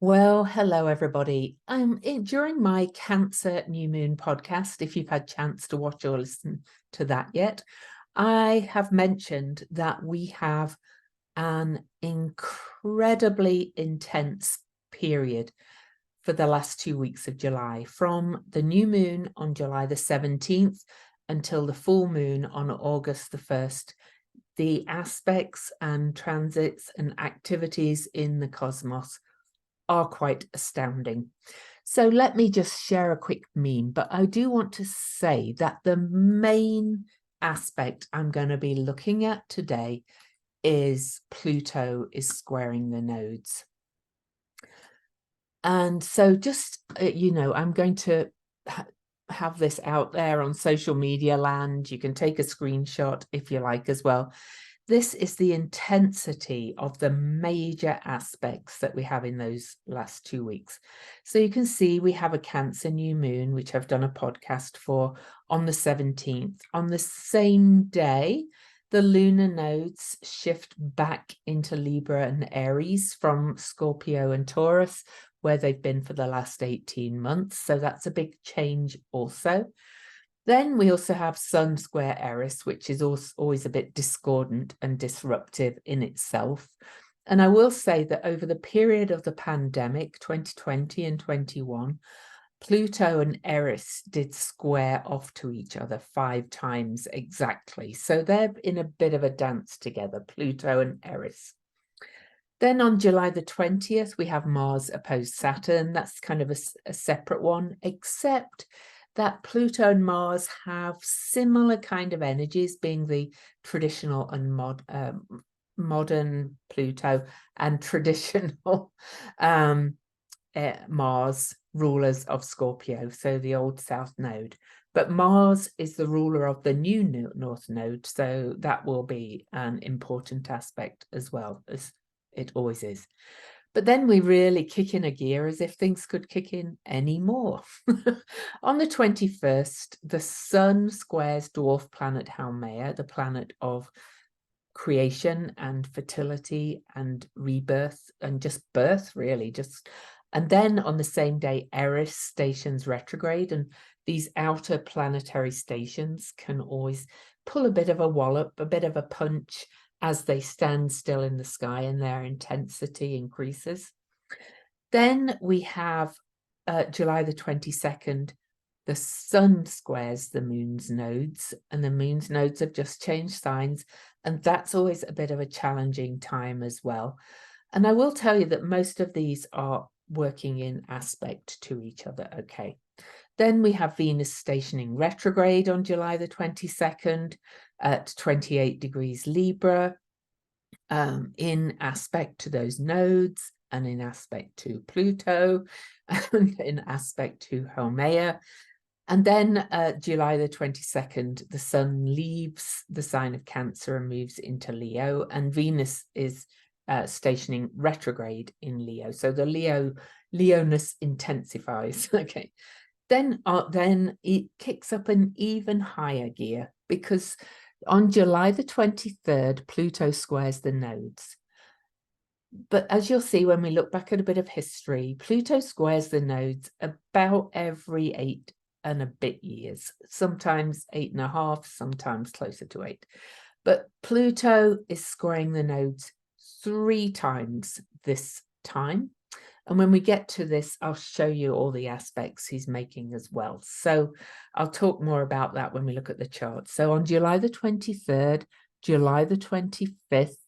Well, hello everybody. During my Cancer New Moon podcast, if you've had a chance to watch or listen to that yet, I have mentioned that we have an incredibly intense period for the last 2 weeks of July, from the new moon on July the 17th until the full moon on August the 1st. The aspects and transits and activities in the cosmos are quite astounding. So let me just share a quick meme, but I do want to say that the main aspect I'm going to be looking at today is Pluto is squaring the nodes. And so just, I'm going to have this out there on social media land. You can take a screenshot if you like as well. This is the intensity of the major aspects that we have in those last 2 weeks. So you can see we have a Cancer new moon, which I've done a podcast for, on the 17th. On the same day, the lunar nodes shift back into Libra and Aries from Scorpio and Taurus, where they've been for the last 18 months. So that's a big change also. Then we also have Sun square Eris, which is also always a bit discordant and disruptive in itself. And I will say that over the period of the pandemic, 2020 and 21, Pluto and Eris did square off to each other 5 times exactly. So they're in a bit of a dance together, Pluto and Eris. Then on July the 20th, we have Mars opposed Saturn. That's kind of a separate one, except that Pluto and Mars have similar kind of energies, being the traditional and modern Pluto and traditional Mars, rulers of Scorpio, so the old south node. But Mars is the ruler of the new north node, so that will be an important aspect as well, as it always is. But then we really kick in a gear, as if things could kick in any more. On the 21st, the Sun squares dwarf planet Haumea, the planet of creation and fertility and rebirth and just birth, really. And then on the same day, Eris stations retrograde, and these outer planetary stations can always pull a bit of a wallop, a bit of a punch, as they stand still in the sky and their intensity increases. Then we have July the 22nd, the Sun squares the moon's nodes, and the moon's nodes have just changed signs, and that's always a bit of a challenging time as well. And I will tell you that most of these are working in aspect to each other, okay? Then we have Venus stationing retrograde on July the 22nd at 28 degrees Libra, in aspect to those nodes, and in aspect to Pluto, and in aspect to Haumea. And then July the 22nd, the Sun leaves the sign of Cancer and moves into Leo, and Venus is stationing retrograde in Leo. So the Leoness intensifies. Okay. Then it kicks up an even higher gear, because on July the 23rd, Pluto squares the nodes. But as you'll see when we look back at a bit of history, Pluto squares the nodes about every 8 and a bit years, sometimes 8.5, sometimes closer to 8. But Pluto is squaring the nodes 3 times this time. And when we get to this, I'll show you all the aspects he's making as well. So I'll talk more about that when we look at the chart. So on July the 23rd, July the 25th,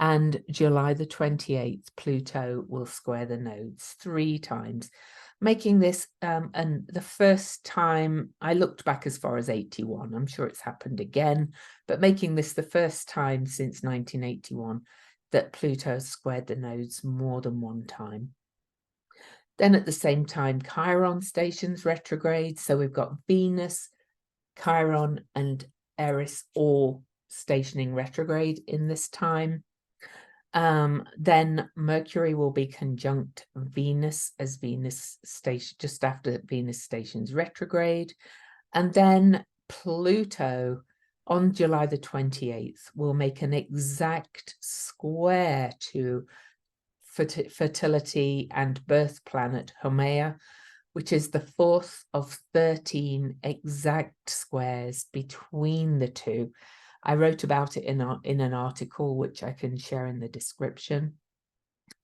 and July the 28th, Pluto will square the nodes 3 times, making this, and the first time, I looked back as far as 81, I'm sure it's happened again, but making this the first time since 1981 that Pluto squared the nodes more than 1 time. Then at the same time, Chiron stations retrograde. So we've got Venus, Chiron, and Eris all stationing retrograde in this time. Then Mercury will be conjunct Venus as Venus station just after Venus stations retrograde. And then Pluto on July the 28th will make an exact square to fertility and birth planet Haumea, which is the fourth of 13 exact squares between the two. I wrote about it in an article, which I can share in the description.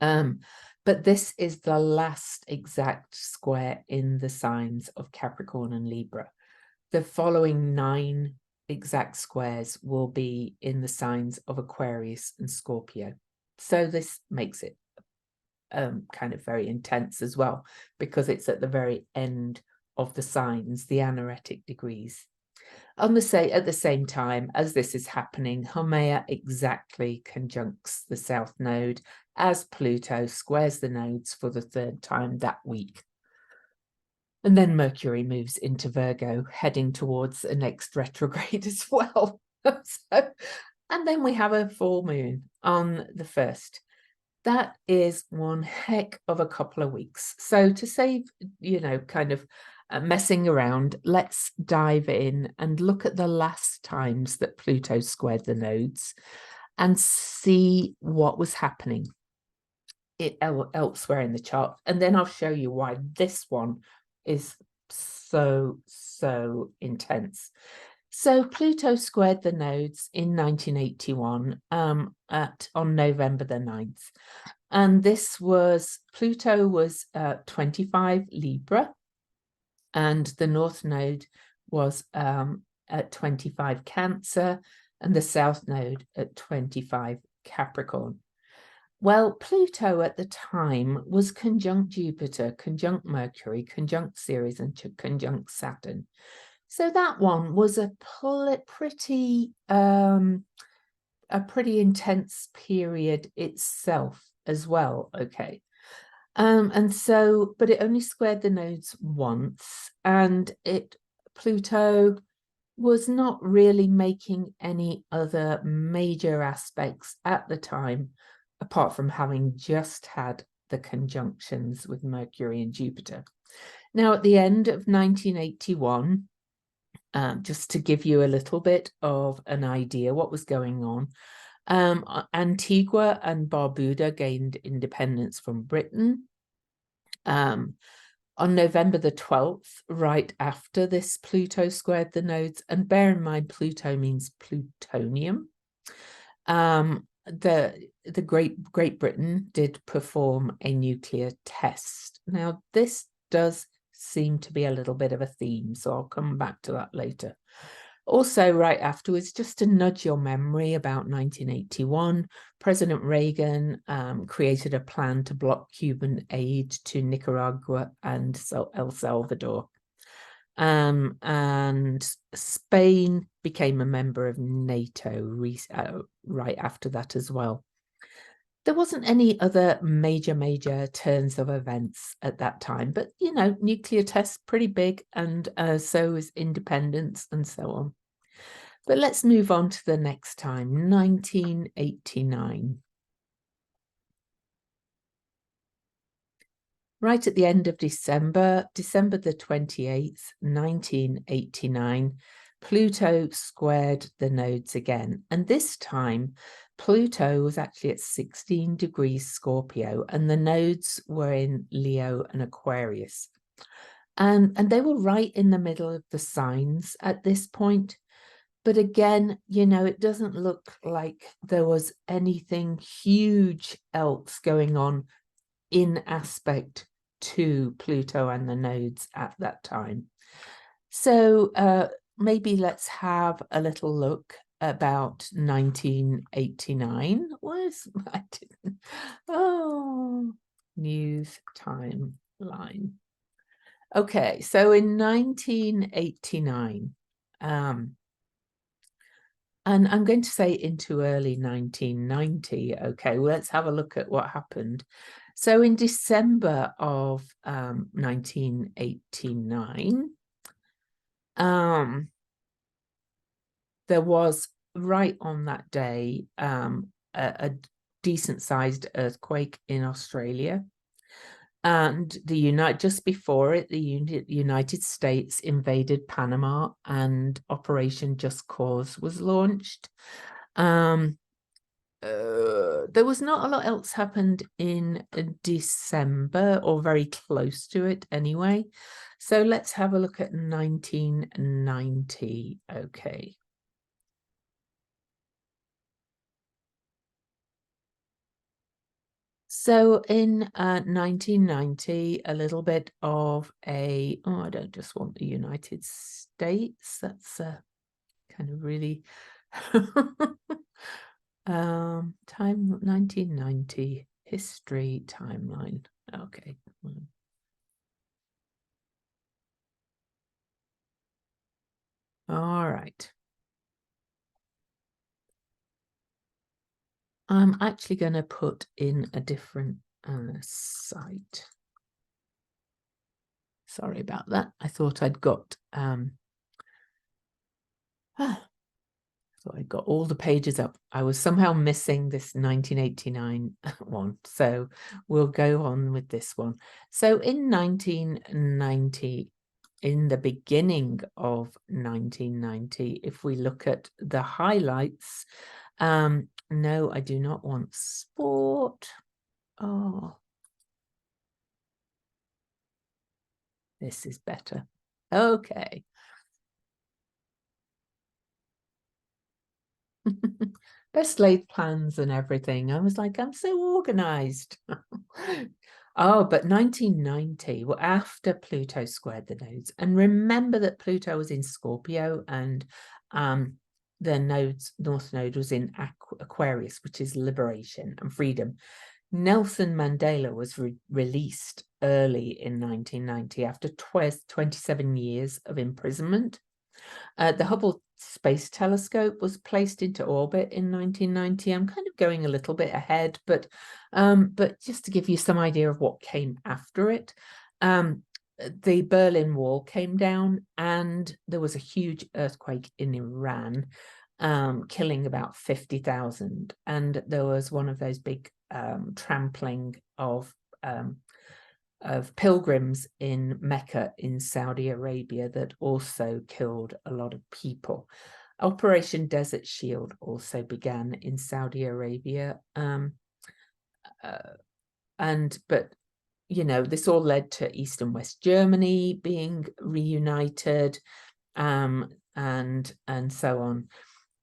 But this is the last exact square in the signs of Capricorn and Libra. The following 9 exact squares will be in the signs of Aquarius and Scorpio. So this makes it kind of very intense as well, because it's at the very end of the signs, the anaretic degrees. At the same time as this is happening, Haumea exactly conjuncts the South Node as Pluto squares the nodes for the 3rd time that week. And then Mercury moves into Virgo, heading towards the next retrograde as well. And then we have a full moon on the 1st. That is one heck of a couple of weeks. So to save, kind of messing around, let's dive in and look at the last times that Pluto squared the nodes and see what was happening elsewhere in the chart. And then I'll show you why this one is so intense. So Pluto squared the nodes in 1981 on November the 9th. And this was, Pluto was 25 Libra, and the North Node was at 25 Cancer, and the South Node at 25 Capricorn. Well, Pluto at the time was conjunct Jupiter, conjunct Mercury, conjunct Ceres, and conjunct Saturn. So that one was a pretty intense period itself as well. Okay. And so, but it only squared the nodes once, and Pluto was not really making any other major aspects at the time, apart from having just had the conjunctions with Mercury and Jupiter. Now, at the end of 1981, just to give you a little bit of an idea what was going on, Antigua and Barbuda gained independence from Britain. On November the 12th, right after this, Pluto squared the nodes. And bear in mind, Pluto means plutonium. The Great Britain did perform a nuclear test. Now, this does seem to be a little bit of a theme, so I'll come back to that later. Also, right afterwards, just to nudge your memory, about 1981, President Reagan created a plan to block Cuban aid to Nicaragua and El Salvador. And Spain became a member of NATO right after that as well. There wasn't any other major turns of events at that time, but, nuclear tests, pretty big, and so is independence and so on. But let's move on to the next time, 1989. Right at the end of December the 28th, 1989, Pluto squared the nodes again. And this time, Pluto was actually at 16 degrees Scorpio, and the nodes were in Leo and Aquarius. And they were right in the middle of the signs at this point. But again, it doesn't look like there was anything huge else going on in aspect to Pluto and the nodes at that time. So maybe let's have a little look about 1989. News timeline. Okay, so in 1989, and I'm going to say into early 1990. Okay, well, let's have a look at what happened. So in December of 1989, there was, right on that day, a decent-sized earthquake in Australia. And just before it, the United States invaded Panama, and Operation Just Cause was launched. there was not a lot else happened in December, or very close to it anyway. So let's have a look at 1990. Okay. So in 1990, a little bit of I don't just want the United States. That's kind of really time 1990 history timeline. Okay. All right. I'm actually going to put in a different site. Sorry about that. I thought I'd got so I got all the pages up. I was somehow missing this 1989 one. So we'll go on with this one. So in 1990, in the beginning of 1990, if we look at the highlights, no, I do not want sport. Oh, this is better. Okay. Best laid plans and everything. I was like, I'm so organized. Oh, but 1990, well, after Pluto squared the nodes. And remember that Pluto was in Scorpio, and the North Node was in Aquarius, which is liberation and freedom. Nelson Mandela was released early in 1990 after 27 years of imprisonment. The Hubble Space Telescope was placed into orbit in 1990. I'm kind of going a little bit ahead, but just to give you some idea of what came after it, the Berlin Wall came down, and there was a huge earthquake in Iran, killing about 50,000. And there was one of those big trampling of pilgrims in Mecca in Saudi Arabia that also killed a lot of people. Operation Desert Shield also began in Saudi Arabia. But you know, this all led to East and West Germany being reunited, and so on.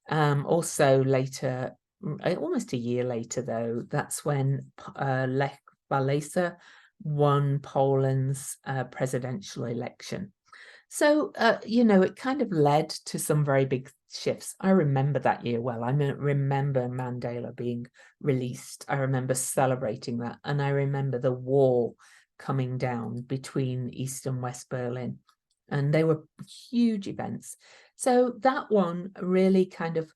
Also later, almost a year later though, that's when Lech Walesa won Poland's presidential election. So, you know, it kind of led to some very big shifts. I remember that year well. I remember Mandela being released. I remember celebrating that. And I remember the wall coming down between East and West Berlin. And they were huge events. So that one really kind of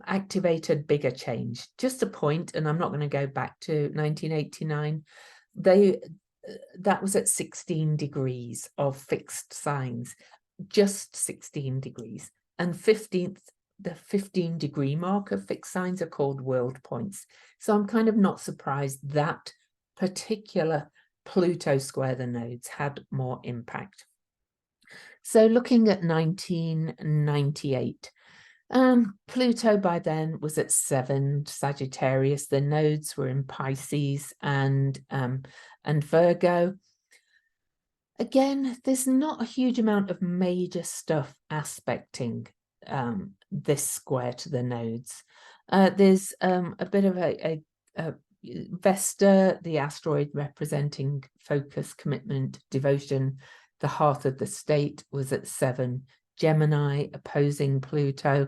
activated bigger change. Just a point, and I'm not going to go back to 1989. That was at 16 degrees of fixed signs, just 16 degrees. And the 15-degree mark of fixed signs are called world points. So I'm kind of not surprised that particular Pluto square the nodes had more impact. So looking at 1998, Pluto by then was at 7 Sagittarius. The nodes were in Pisces and Virgo. Again, there's not a huge amount of major stuff aspecting this square to the nodes. There's a bit of a Vesta, the asteroid representing focus, commitment, devotion. The hearth of the state was at 7. Gemini opposing Pluto.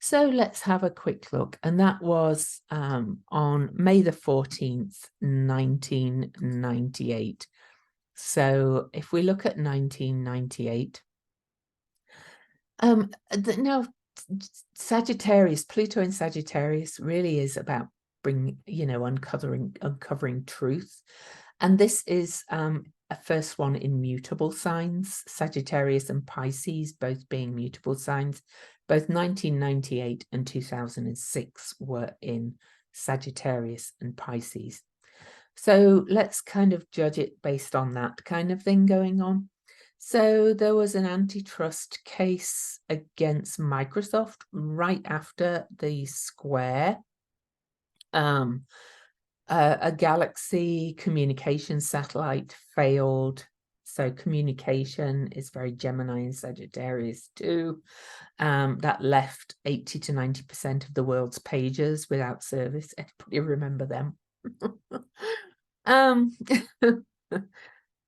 So let's have a quick look. And that was on May the 14th, 1998. So if we look at 1998, now Sagittarius, Pluto in Sagittarius really is about uncovering truth. And this is a first one in mutable signs, Sagittarius and Pisces, both being mutable signs. Both 1998 and 2006 were in Sagittarius and Pisces. So let's kind of judge it based on that kind of thing going on. So there was an antitrust case against Microsoft right after the square. A Galaxy communication satellite failed. So communication is very Gemini and Sagittarius too. That left 80 to 90% of the world's pages without service. Anybody remember them?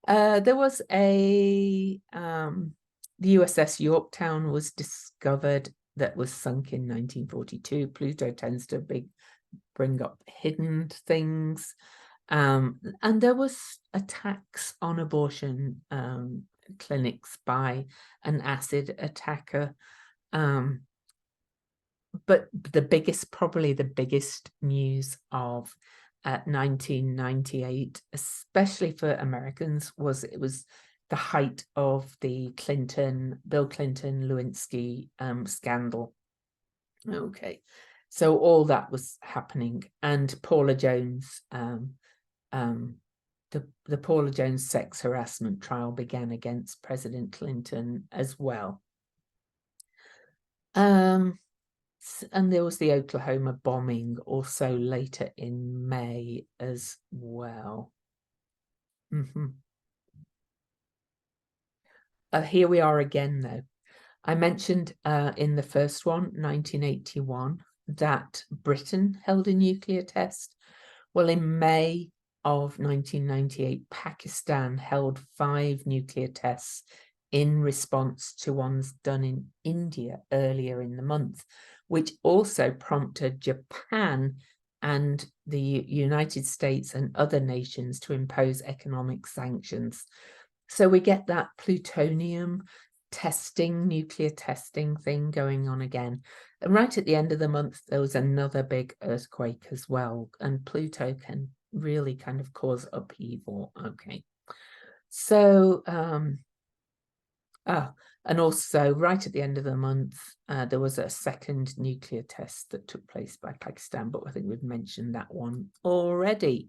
There was the USS Yorktown was discovered that was sunk in 1942. Pluto tends to bring up hidden things. And there was attacks on abortion clinics by an acid attacker. But probably the biggest news of 1998, especially for Americans, was it was the height of the Bill Clinton Lewinsky scandal. Okay, so all that was happening, and Paula Jones, the Paula Jones sex harassment trial began against President Clinton as well. And there was the Oklahoma bombing also later in May as well. Here we are again, though. I mentioned in the first one, 1981, that Britain held a nuclear test. Well, in May of 1998, Pakistan held 5 nuclear tests in response to ones done in India earlier in the month, which also prompted Japan and the United States and other nations to impose economic sanctions. So we get that plutonium testing, nuclear testing thing going on again. And right at the end of the month, there was another big earthquake as well. And Pluto can really kind of cause upheaval. Okay. So, and also right at the end of the month, there was a second nuclear test that took place by Pakistan, but I think we've mentioned that one already.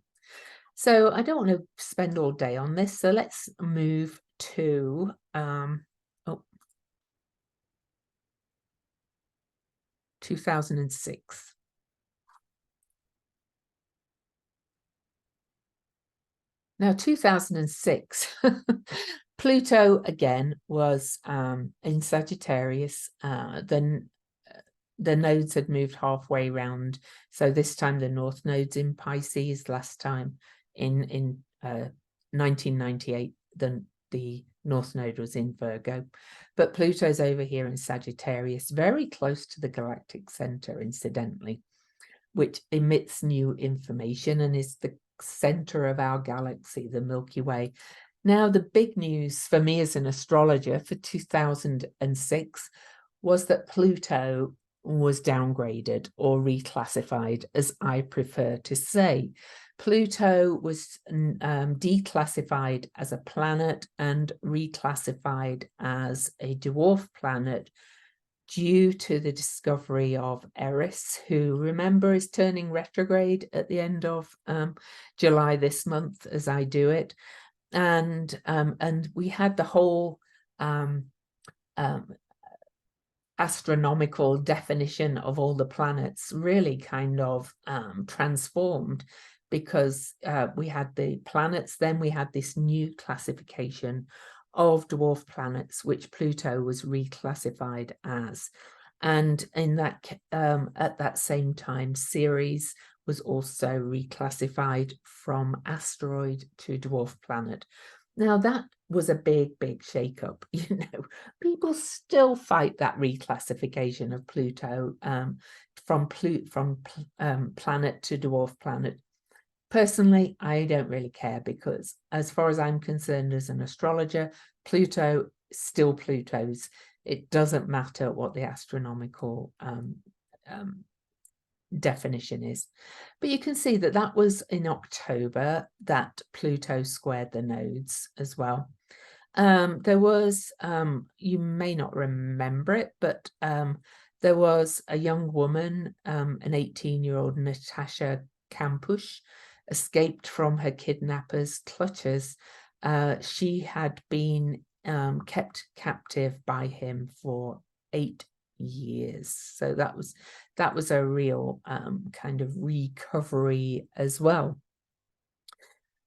So I don't want to spend all day on this. So let's move to 2006. Now, 2006, Pluto again was in Sagittarius. Then the nodes had moved halfway round. So this time the North node's in Pisces. Last time in 1998, the North node was in Virgo. But Pluto's over here in Sagittarius, very close to the galactic center, incidentally, which emits new information and is the center of our galaxy, the Milky Way. Now, the big news for me as an astrologer for 2006 was that Pluto was downgraded or reclassified, as I prefer to say. Pluto was declassified as a planet and reclassified as a dwarf planet due to the discovery of Eris, who, remember, is turning retrograde at the end of July this month as I do it. And we had the whole astronomical definition of all the planets really kind of transformed, because we had the planets, then we had this new classification of dwarf planets, which Pluto was reclassified as. And in that at that same time, Ceres was also reclassified from asteroid to dwarf planet. Now, that was a big shakeup. You know, people still fight that reclassification of Pluto from planet to dwarf planet. Personally, I don't really care, because as far as I'm concerned as an astrologer, Pluto still Pluto's. It doesn't matter what the astronomical definition is. But you can see that that was in October that Pluto squared the nodes as well. There was, you may not remember it, but there was a young woman, an 18-year-old Natasha Kampusch, escaped from her kidnappers' clutches. She had been kept captive by him for 8 years. So that was a real kind of recovery as well.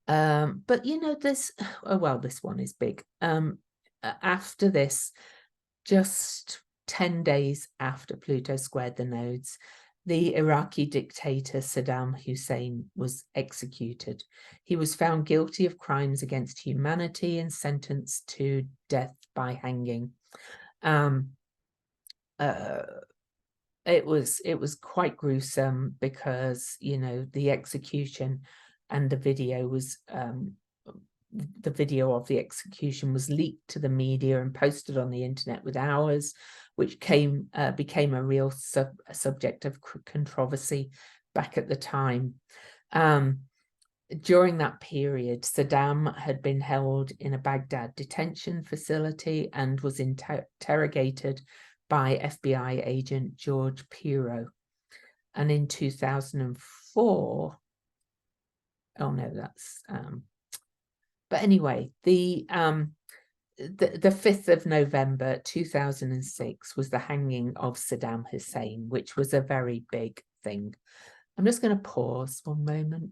But this, oh well, this one is big. After this, just 10 days after Pluto squared the nodes, the Iraqi dictator Saddam Hussein was executed. He was found guilty of crimes against humanity and sentenced to death by hanging. It was quite gruesome because the execution and the video was the video of the execution was leaked to the media and posted on the internet with hours, which became a real subject of controversy back at the time. During that period, Saddam had been held in a Baghdad detention facility and was interrogated by FBI agent George Pirro. And in 2004, oh no, that's but anyway, the 5th of November 2006 was the hanging of Saddam Hussein, which was a very big thing. I'm just going to pause one moment.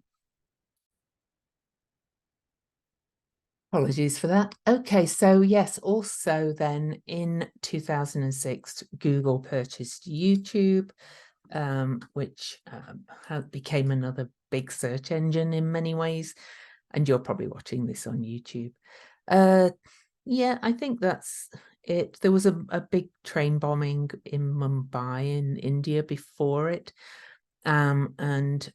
Apologies for that. Okay, so yes, also then in 2006, Google purchased YouTube, which became another big search engine in many ways. And you're probably watching this on YouTube. Yeah, I think that's it. There was a big train bombing in Mumbai in India before it. And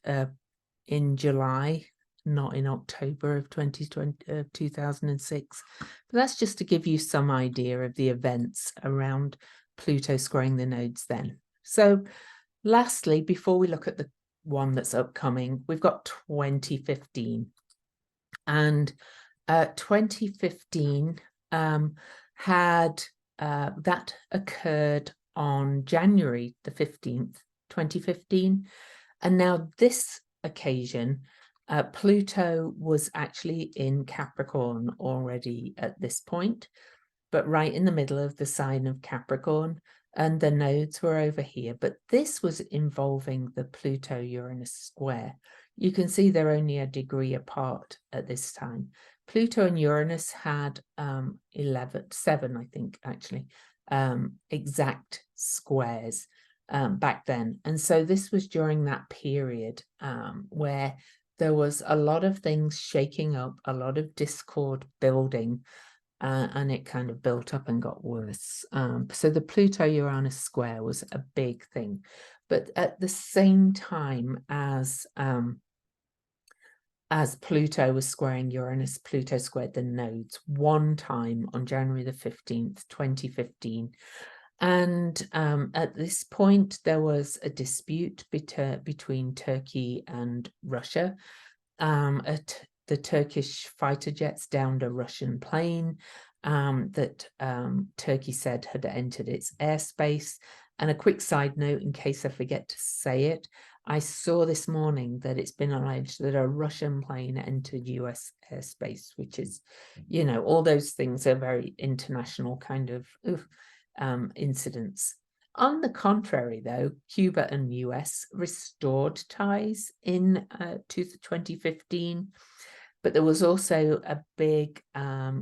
in July, not in October of 2006. But that's just to give you some idea of the events around Pluto squaring the nodes then. So lastly, before we look at the one that's upcoming, we've got 2015. And 2015 had that occurred on January the 15th, 2015. And now this occasion, Pluto was actually in Capricorn already at this point, but right in the middle of the sign of Capricorn, and the nodes were over here. But this was involving the Pluto-Uranus square. You can see they're only a degree apart at this time. Pluto and Uranus had 7, I think, actually, exact squares back then. And so this was during that period where there was a lot of things shaking up, a lot of discord building, and it kind of built up and got worse. So the Pluto-Uranus square was a big thing. But at the same time as Pluto was squaring Uranus, Pluto squared the nodes one time on January the 15th, 2015. And at this point, there was a dispute between Turkey and Russia. The Turkish fighter jets downed a Russian plane that Turkey said had entered its airspace. And a quick side note, in case I forget to say it, I saw this morning that it's been alleged that a Russian plane entered US airspace, which is, all those things are very international kind of incidents. On the contrary, though, Cuba and US restored ties in 2015, but there was also a big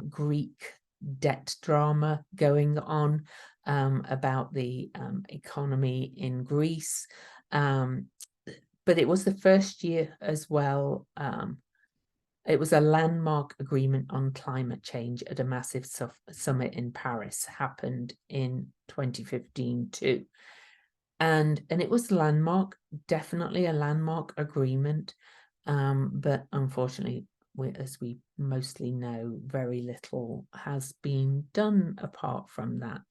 Greek debt drama going on about the economy in Greece. But it was the first year as well. It was a landmark agreement on climate change at a massive summit in Paris, happened in 2015 too. And it was landmark, definitely a landmark agreement. But unfortunately, as we mostly know, very little has been done apart from that.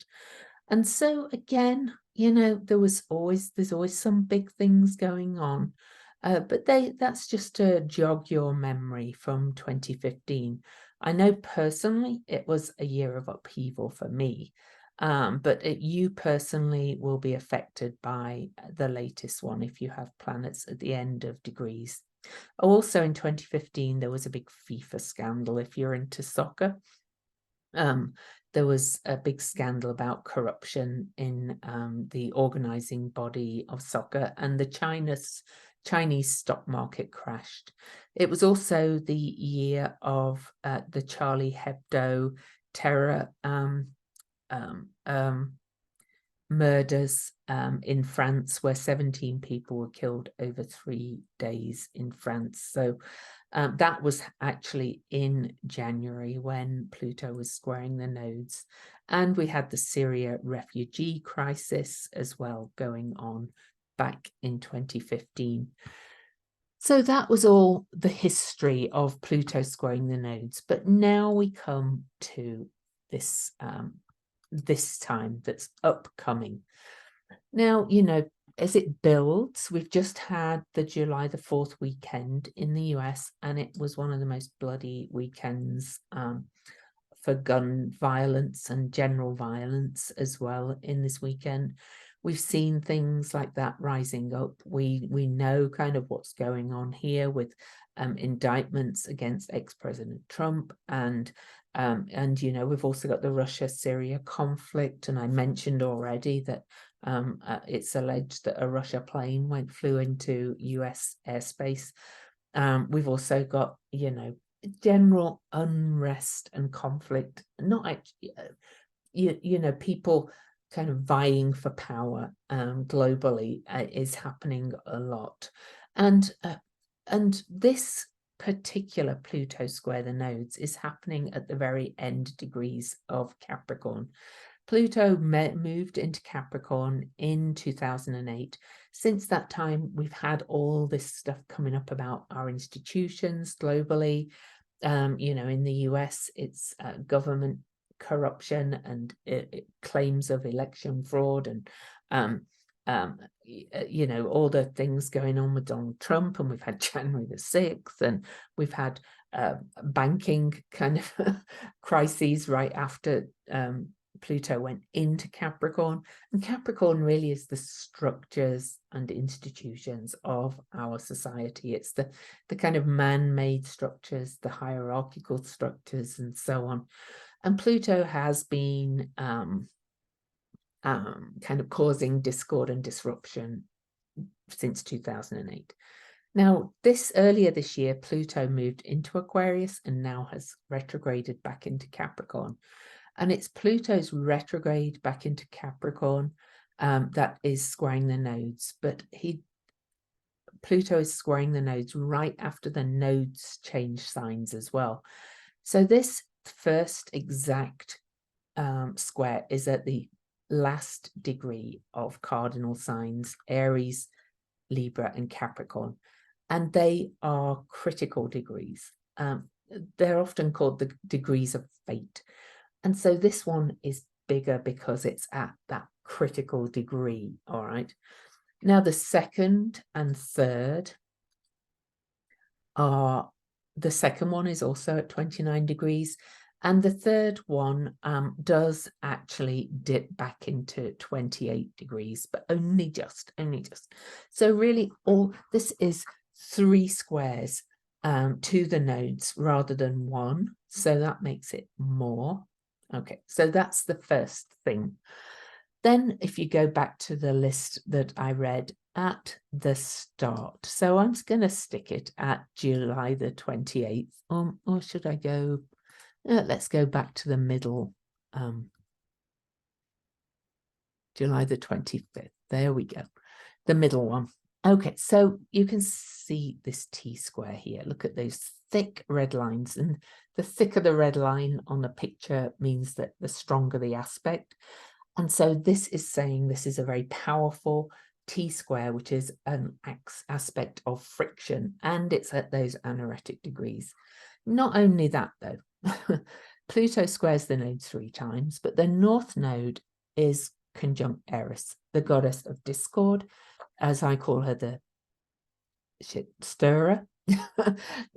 And so again, there's always some big things going on. But that's just to jog your memory from 2015. I know personally it was a year of upheaval for me, but you personally will be affected by the latest one if you have planets at the end of degrees. Also in 2015, there was a big FIFA scandal if you're into soccer. There was a big scandal about corruption in the organizing body of soccer, and the Chinese stock market crashed. It was also the year of the Charlie Hebdo terror murders in France, where 17 people were killed over 3 days in France. So that was actually in January when Pluto was squaring the nodes. And we had the Syria refugee crisis as well going on back in 2015. So that was all the history of Pluto squaring the nodes. But now we come to this this time that's upcoming. Now, you know, as it builds, we've just had the July the 4th weekend in the US, and it was one of the most bloody weekends for gun violence and general violence as well in this weekend. We've seen things like that rising up. We know kind of what's going on here with indictments against ex-President Trump, and you know, we've also got the Russia-Syria conflict, and I mentioned already that it's alleged that a Russia plane flew into US airspace. We've also got, you know, general unrest and conflict, not actually, you know, people kind of vying for power globally is happening a lot. And this particular Pluto square the nodes is happening at the very end degrees of Capricorn. Pluto moved into Capricorn in 2008. Since that time, we've had all this stuff coming up about our institutions globally. You know, in the US, it's government corruption and claims of election fraud, and you know, all the things going on with Donald Trump, and we've had January the 6th, and we've had banking kind of crises right after Pluto went into Capricorn. And Capricorn really is the structures and institutions of our society. It's the kind of man-made structures, the hierarchical structures, and so on. And Pluto has been kind of causing discord and disruption since 2008. Now, earlier this year, Pluto moved into Aquarius and now has retrograded back into Capricorn. And it's Pluto's retrograde back into Capricorn that is squaring the nodes. But Pluto is squaring the nodes right after the nodes change signs as well. So this first exact square is at the last degree of cardinal signs, Aries, Libra, and Capricorn. And they are critical degrees. They're often called the degrees of fate. And so this one is bigger because it's at that critical degree, all right? Now, the second and third are, the second one is also at 29 degrees, and the third one does actually dip back into 28 degrees, but only just. So really, this is 3 squares to the nodes rather than 1. So that makes it more. Okay, so that's the first thing. Then if you go back to the list that I read at the start, so I'm just going to stick it at July the 28th, or should I go, let's go back to the middle, July the 25th, there we go, the middle one. Okay, so you can see this T-square here. Look at those thick red lines, and the thicker the red line on the picture means that the stronger the aspect. And so this is saying this is a very powerful T-square, which is an aspect of friction, and it's at those anaretic degrees. Not only that, though, Pluto squares the node 3 times, but the north node is conjunct Eris, the goddess of discord, as I call her, the shit stirrer,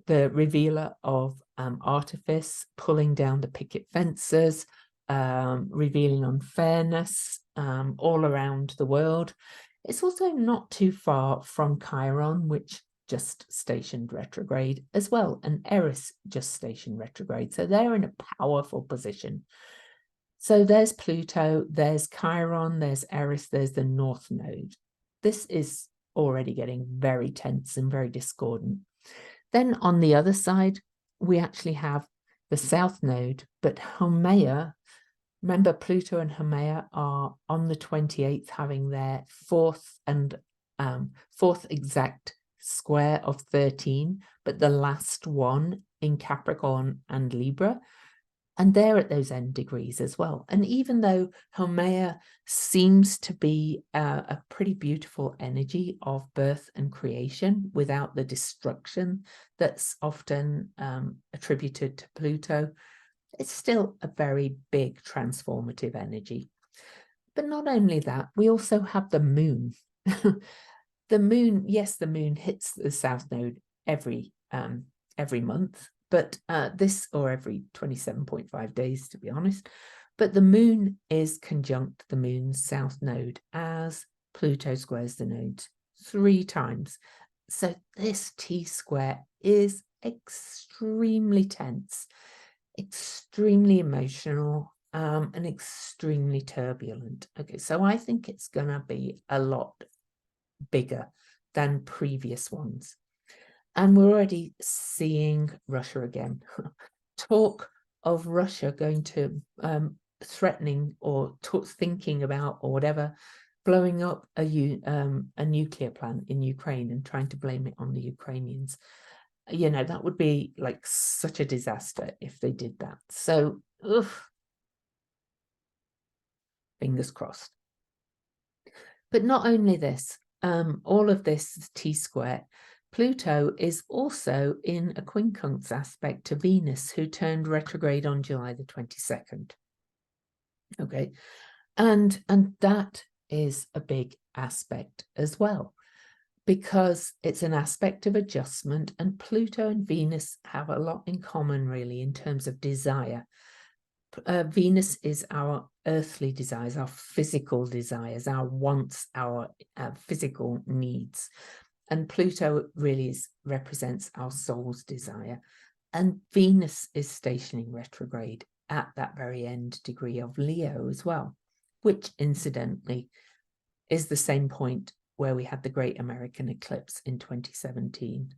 the revealer of artifice, pulling down the picket fences, revealing unfairness all around the world. It's also not too far from Chiron, which just stationed retrograde as well, and Eris just stationed retrograde. So they're in a powerful position. So there's Pluto, there's Chiron, there's Eris, there's the North Node. This is already getting very tense and very discordant. Then on the other side, we actually have the South Node, but Haumea, remember Pluto and Haumea are on the 28th having their fourth exact square of 13, but the last one in Capricorn and Libra. And they're at those end degrees as well. And even though Haumea seems to be a pretty beautiful energy of birth and creation without the destruction that's often attributed to Pluto, it's still a very big transformative energy. But not only that, we also have the moon. The moon, yes, the moon hits the South Node every month, but or every 27.5 days, to be honest. But the moon is conjunct the moon's South Node as Pluto squares the nodes 3 times. So this T-square is extremely tense, extremely emotional, and extremely turbulent. Okay, so I think it's going to be a lot bigger than previous ones. And we're already seeing Russia again. Talk of Russia going to threatening or thinking about or whatever, blowing up a nuclear plant in Ukraine and trying to blame it on the Ukrainians. You know, that would be like such a disaster if they did that. So, fingers crossed. But not only this, all of this T-square, Pluto is also in a quincunx aspect to Venus, who turned retrograde on July the 22nd. Okay, and that is a big aspect as well, because it's an aspect of adjustment, and Pluto and Venus have a lot in common, really, in terms of desire. Venus is our earthly desires, our physical desires, our wants, our physical needs. And Pluto really represents our soul's desire. And Venus is stationing retrograde at that very end degree of Leo as well, which incidentally is the same point where we had the Great American Eclipse in 2017.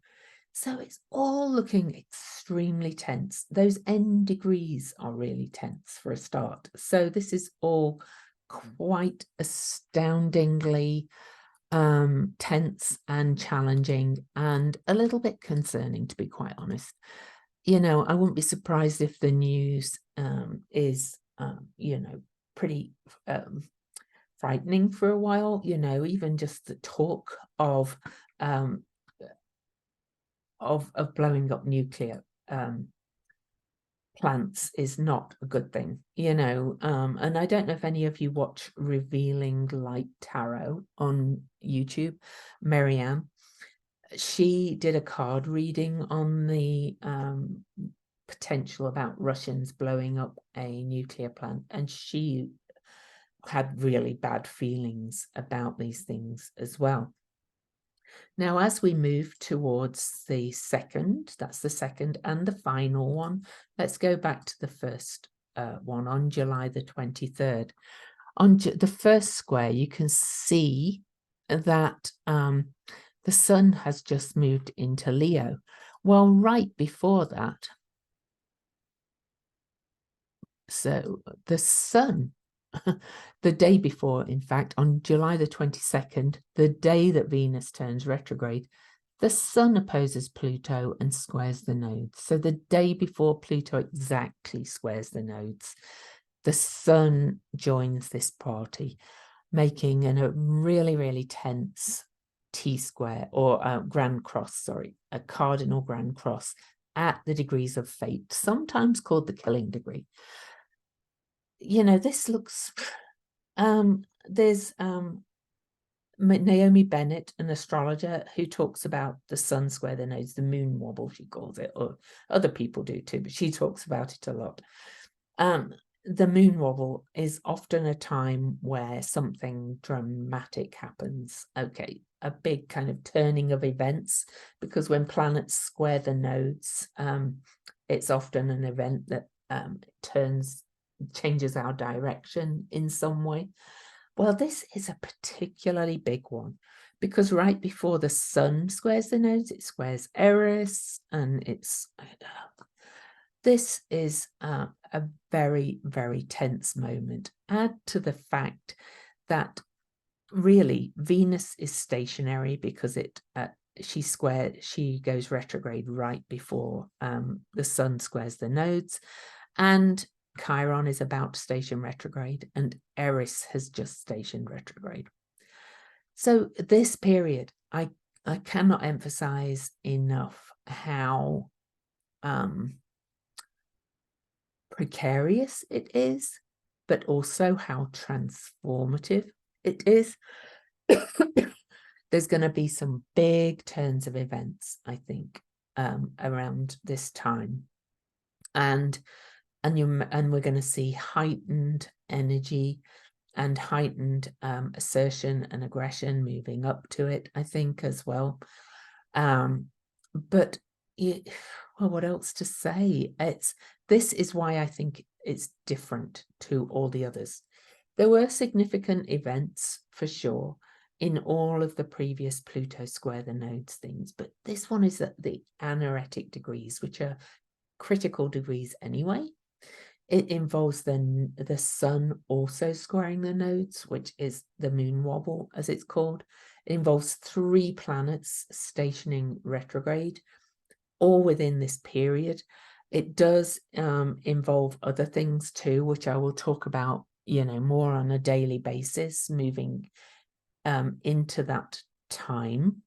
So it's all looking extremely tense. Those end degrees are really tense for a start. So this is all quite astoundingly tense and challenging and a little bit concerning, to be quite honest. You know, I wouldn't be surprised if the news is, you know, pretty frightening for a while. You know, even just the talk of blowing up nuclear plants is not a good thing, you know. And I don't know if any of you watch Revealing Light Tarot on YouTube. Marianne, she did a card reading on the potential about Russians blowing up a nuclear plant, and she had really bad feelings about these things as well. Now, as we move towards the second, that's the second and the final one, let's go back to the first one on July the 23rd. On the first square, you can see that the sun has just moved into Leo. Well, right before that, so the sun, the day before, in fact, on July the 22nd, the day that Venus turns retrograde, the sun opposes Pluto and squares the nodes. So the day before Pluto exactly squares the nodes, the sun joins this party, making a really, really tense T-square, or grand cross, sorry, a cardinal grand cross at the degrees of fate, sometimes called the killing degree. You know, this looks, there's Naomi Bennett, an astrologer, who talks about the sun square the nodes, the moon wobble, she calls it, or other people do too, but she talks about it a lot. The moon wobble is often a time where something dramatic happens. Okay, a big kind of turning of events, because when planets square the nodes, it's often an event that changes our direction in some way. Well, this is a particularly big one, because right before the sun squares the nodes, it squares Eris, and this is a very, very tense moment. Add to the fact that really Venus is stationary, because she goes retrograde right before the sun squares the nodes, and Chiron is about to station retrograde, and Eris has just stationed retrograde. So this period, I cannot emphasize enough how precarious it is, but also how transformative it is. There's going to be some big turns of events, I think, around this time, and we're going to see heightened energy and heightened assertion and aggression moving up to it, I think, as well. But well, what else to say? This is why I think it's different to all the others. There were significant events for sure in all of the previous Pluto square the nodes things, but this one is at the anaretic degrees, which are critical degrees anyway. It involves the sun also squaring the nodes, which is the moon wobble, as it's called. It involves 3 planets stationing retrograde, all within this period. It does involve other things too, which I will talk about, more on a daily basis, moving into that time.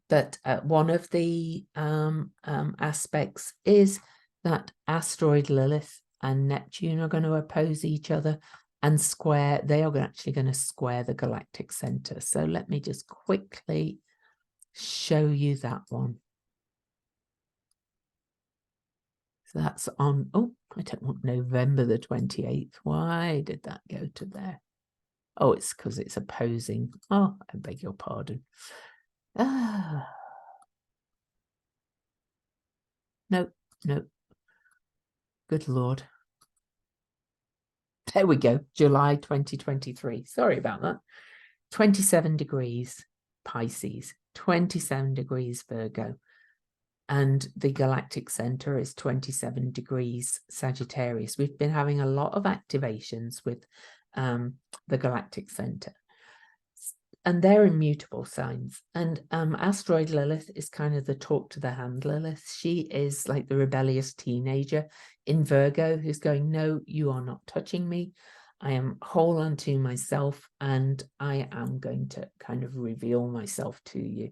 But one of the aspects is that asteroid Lilith and Neptune are going to oppose each other and square. They are actually going to square the galactic center. So let me just quickly show you that one. So that's on, I don't want November the 28th. Why did that go to there? Oh, it's because it's opposing. Oh, I beg your pardon. No. Good Lord. There we go. July 2023. Sorry about that. 27 degrees Pisces, 27 degrees Virgo. And the galactic center is 27 degrees Sagittarius. We've been having a lot of activations with the galactic center. And they're immutable signs. And asteroid Lilith is kind of the talk to the hand Lilith. She is like the rebellious teenager in Virgo who's going, no, you are not touching me. I am whole unto myself, and I am going to kind of reveal myself to you.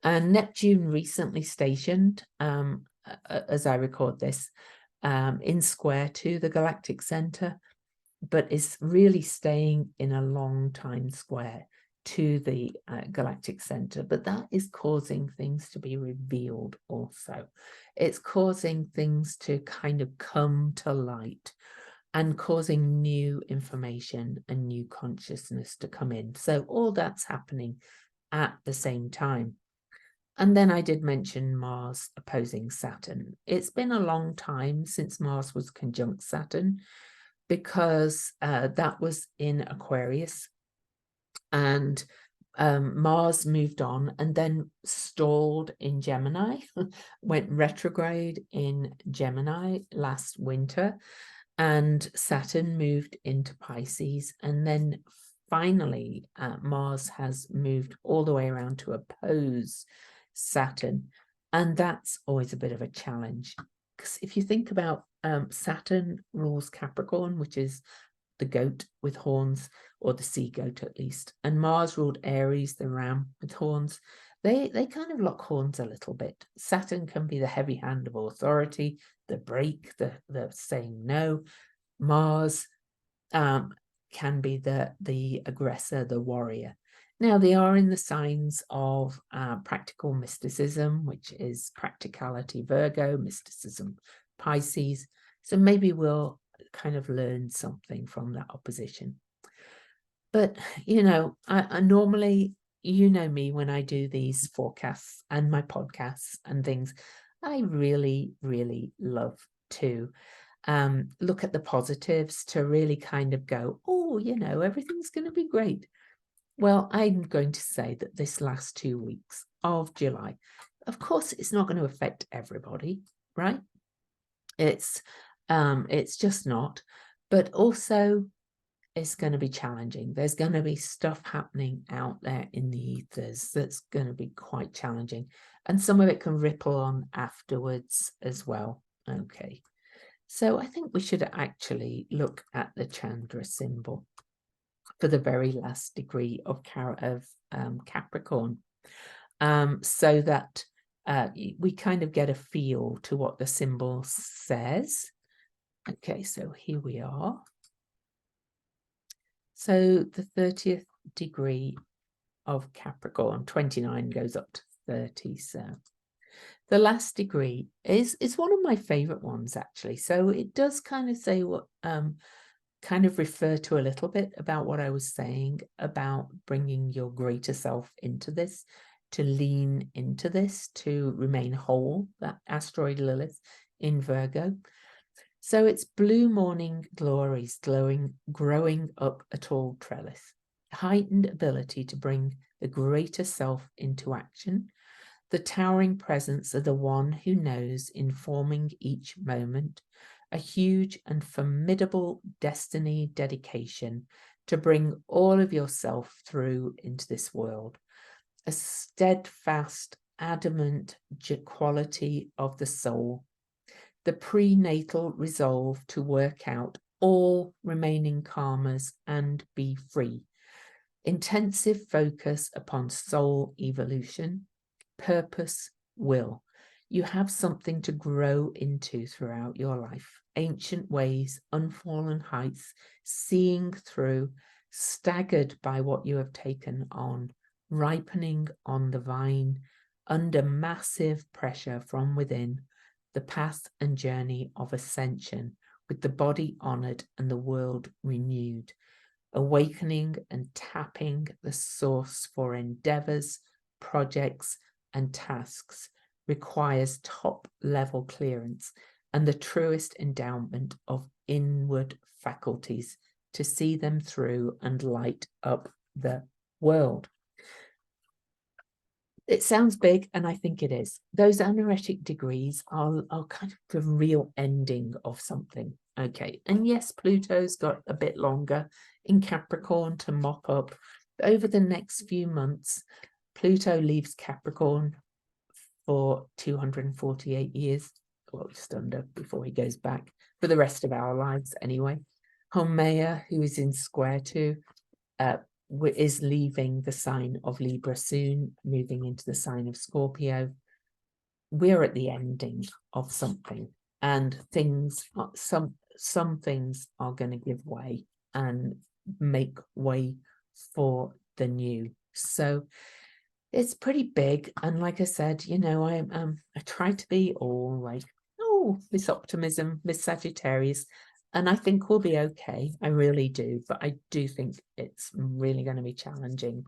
And Neptune recently stationed, as I record this, in square to the galactic center, but is really staying in a long time square to the galactic center. But that is causing things to be revealed also. It's causing things to kind of come to light and causing new information and new consciousness to come in. So all that's happening at the same time. And then I did mention Mars opposing Saturn. It's been a long time since Mars was conjunct Saturn, because that was in Aquarius, and Mars moved on and then stalled in Gemini, went retrograde in Gemini last winter, and Saturn moved into Pisces, and then finally Mars has moved all the way around to oppose Saturn, and that's always a bit of a challenge, because if you think about Saturn rules Capricorn, which is the goat with horns, or the sea goat at least, and Mars ruled Aries, the ram with horns. They kind of lock horns a little bit. Saturn can be the heavy hand of authority, the break, the saying no. Mars can be the aggressor, the warrior. Now, they are in the signs of practical mysticism, which is practicality Virgo, mysticism Pisces. So maybe we'll kind of learn something from that opposition. But, I normally you know me when I do these forecasts and my podcasts and things, I really, really love to look at the positives, to really kind of go, oh, you know, everything's going to be great. Well, I'm going to say that this last 2 weeks of July, of course, it's not going to affect everybody, right? It's just not, but also it's going to be challenging. There's going to be stuff happening out there in the ethers that's going to be quite challenging, and some of it can ripple on afterwards as well. Okay, so I think we should actually look at the Chandra symbol for the very last degree of Capricorn, so that we kind of get a feel to what the symbol says. Okay, so here we are. So the 30th degree of Capricorn, 29 goes up to 30. So the last degree is one of my favorite ones, actually. So it does kind of say what, kind of refer to a little bit about what I was saying about bringing your greater self into this, to lean into this, to remain whole, that asteroid Lilith in Virgo. So it's blue morning glories growing up a tall trellis, heightened ability to bring the greater self into action, the towering presence of the one who knows, informing each moment, a huge and formidable destiny dedication to bring all of yourself through into this world, a steadfast, adamant quality of the soul, the prenatal resolve to work out all remaining karmas and be free, intensive focus upon soul evolution, purpose, will. You have something to grow into throughout your life. Ancient ways, unfallen heights, seeing through, staggered by what you have taken on, ripening on the vine, under massive pressure from within, the path and journey of ascension, with the body honored and the world renewed, awakening and tapping the source for endeavors, projects, and tasks, requires top-level clearance and the truest endowment of inward faculties to see them through and light up the world. It sounds big, and I think it is. Those anaretic degrees are kind of the real ending of something. Okay, and yes, Pluto's got a bit longer in Capricorn to mop up. Over the next few months, Pluto leaves Capricorn for 248 years, well, just under, before he goes back, for the rest of our lives anyway. Haumea, who is in square to, is leaving the sign of Libra soon, moving into the sign of Scorpio. We're at the ending of something, and things, some things are going to give way and make way for the new. So it's pretty big, and like I said, you know, I try to be all like, oh, Miss Optimism, Miss Sagittarius, and I think we'll be okay. I really do, but I do think it's really going to be challenging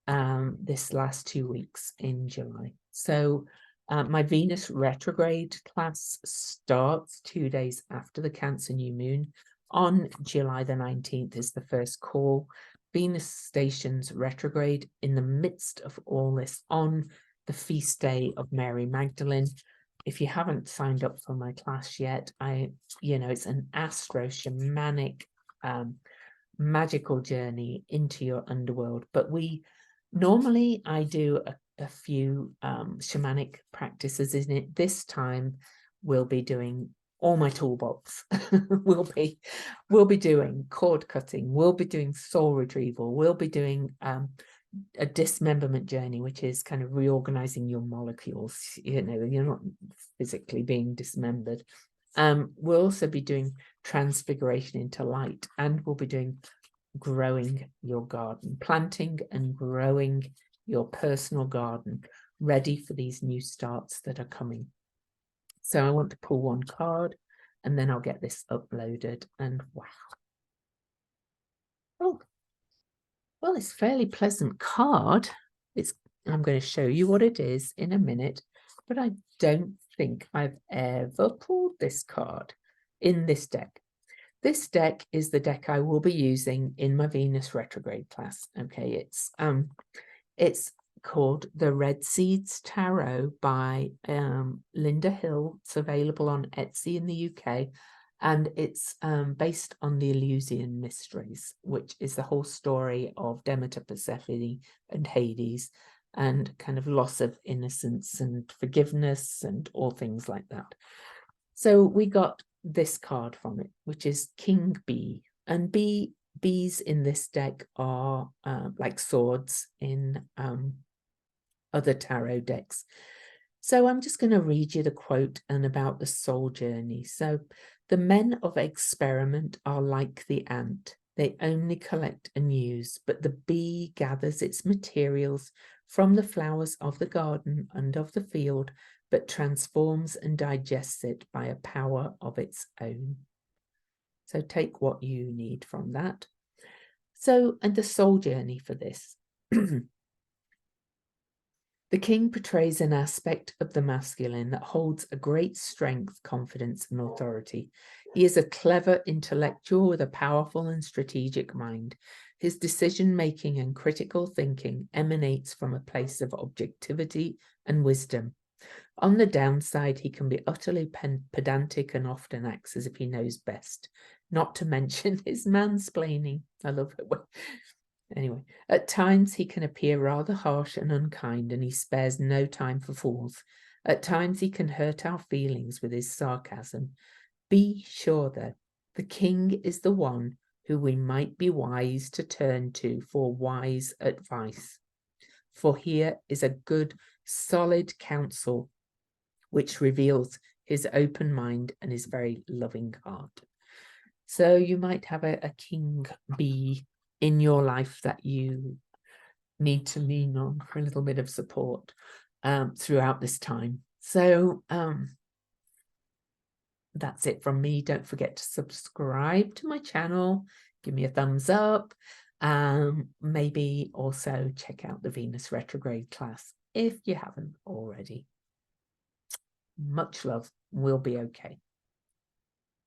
this last 2 weeks in July. So my Venus retrograde class starts 2 days after the Cancer new moon. On July the 19th is the first call. Venus stations retrograde in the midst of all this on the feast day of Mary Magdalene. If you haven't signed up for my class yet, it's an astro-shamanic magical journey into your underworld. But normally I do a few shamanic practices in it. This time we'll be doing all my toolbox. we'll be doing cord cutting, we'll be doing soul retrieval, we'll be doing a dismemberment journey, which is kind of reorganizing your molecules. You know, you're not physically being dismembered. We'll also be doing transfiguration into light, and we'll be doing growing your garden, planting and growing your personal garden, ready for these new starts that are coming. So I want to pull one card, and then I'll get this uploaded. And wow. Well, it's a fairly pleasant card. I'm going to show you what it is in a minute, but I don't think I've ever pulled this card in this deck. This deck is the deck I will be using in my Venus retrograde class. Okay, it's called the Red Seeds Tarot by Linda Hill. It's available on Etsy in the UK, and it's based on the Eleusinian Mysteries, which is the whole story of Demeter, Persephone, and Hades, and kind of loss of innocence and forgiveness and all things like that. So we got this card from it, which is King Bee, and bees in this deck are like swords in other tarot decks. So I'm just going to read you the quote and about the soul journey. So the men of experiment are like the ant. They only collect and use, but the bee gathers its materials from the flowers of the garden and of the field, but transforms and digests it by a power of its own. So take what you need from that. So, and the soul journey for this. The king portrays an aspect of the masculine that holds a great strength, confidence, and authority. He is a clever intellectual with a powerful and strategic mind. His decision-making and critical thinking emanates from a place of objectivity and wisdom. On the downside, he can be utterly pedantic and often acts as if he knows best, not to mention his mansplaining. I love it. Anyway, at times he can appear rather harsh and unkind, and he spares no time for fools. At times he can hurt our feelings with his sarcasm. Be sure, though, the king is the one who we might be wise to turn to for wise advice. For here is a good, solid counsel which reveals his open mind and his very loving heart. So you might have a king bee in your life that you need to lean on for a little bit of support throughout this time. So that's it from me. Don't forget to subscribe to my channel, give me a thumbs up, maybe also check out the Venus retrograde class if you haven't already. Much love. We'll be okay.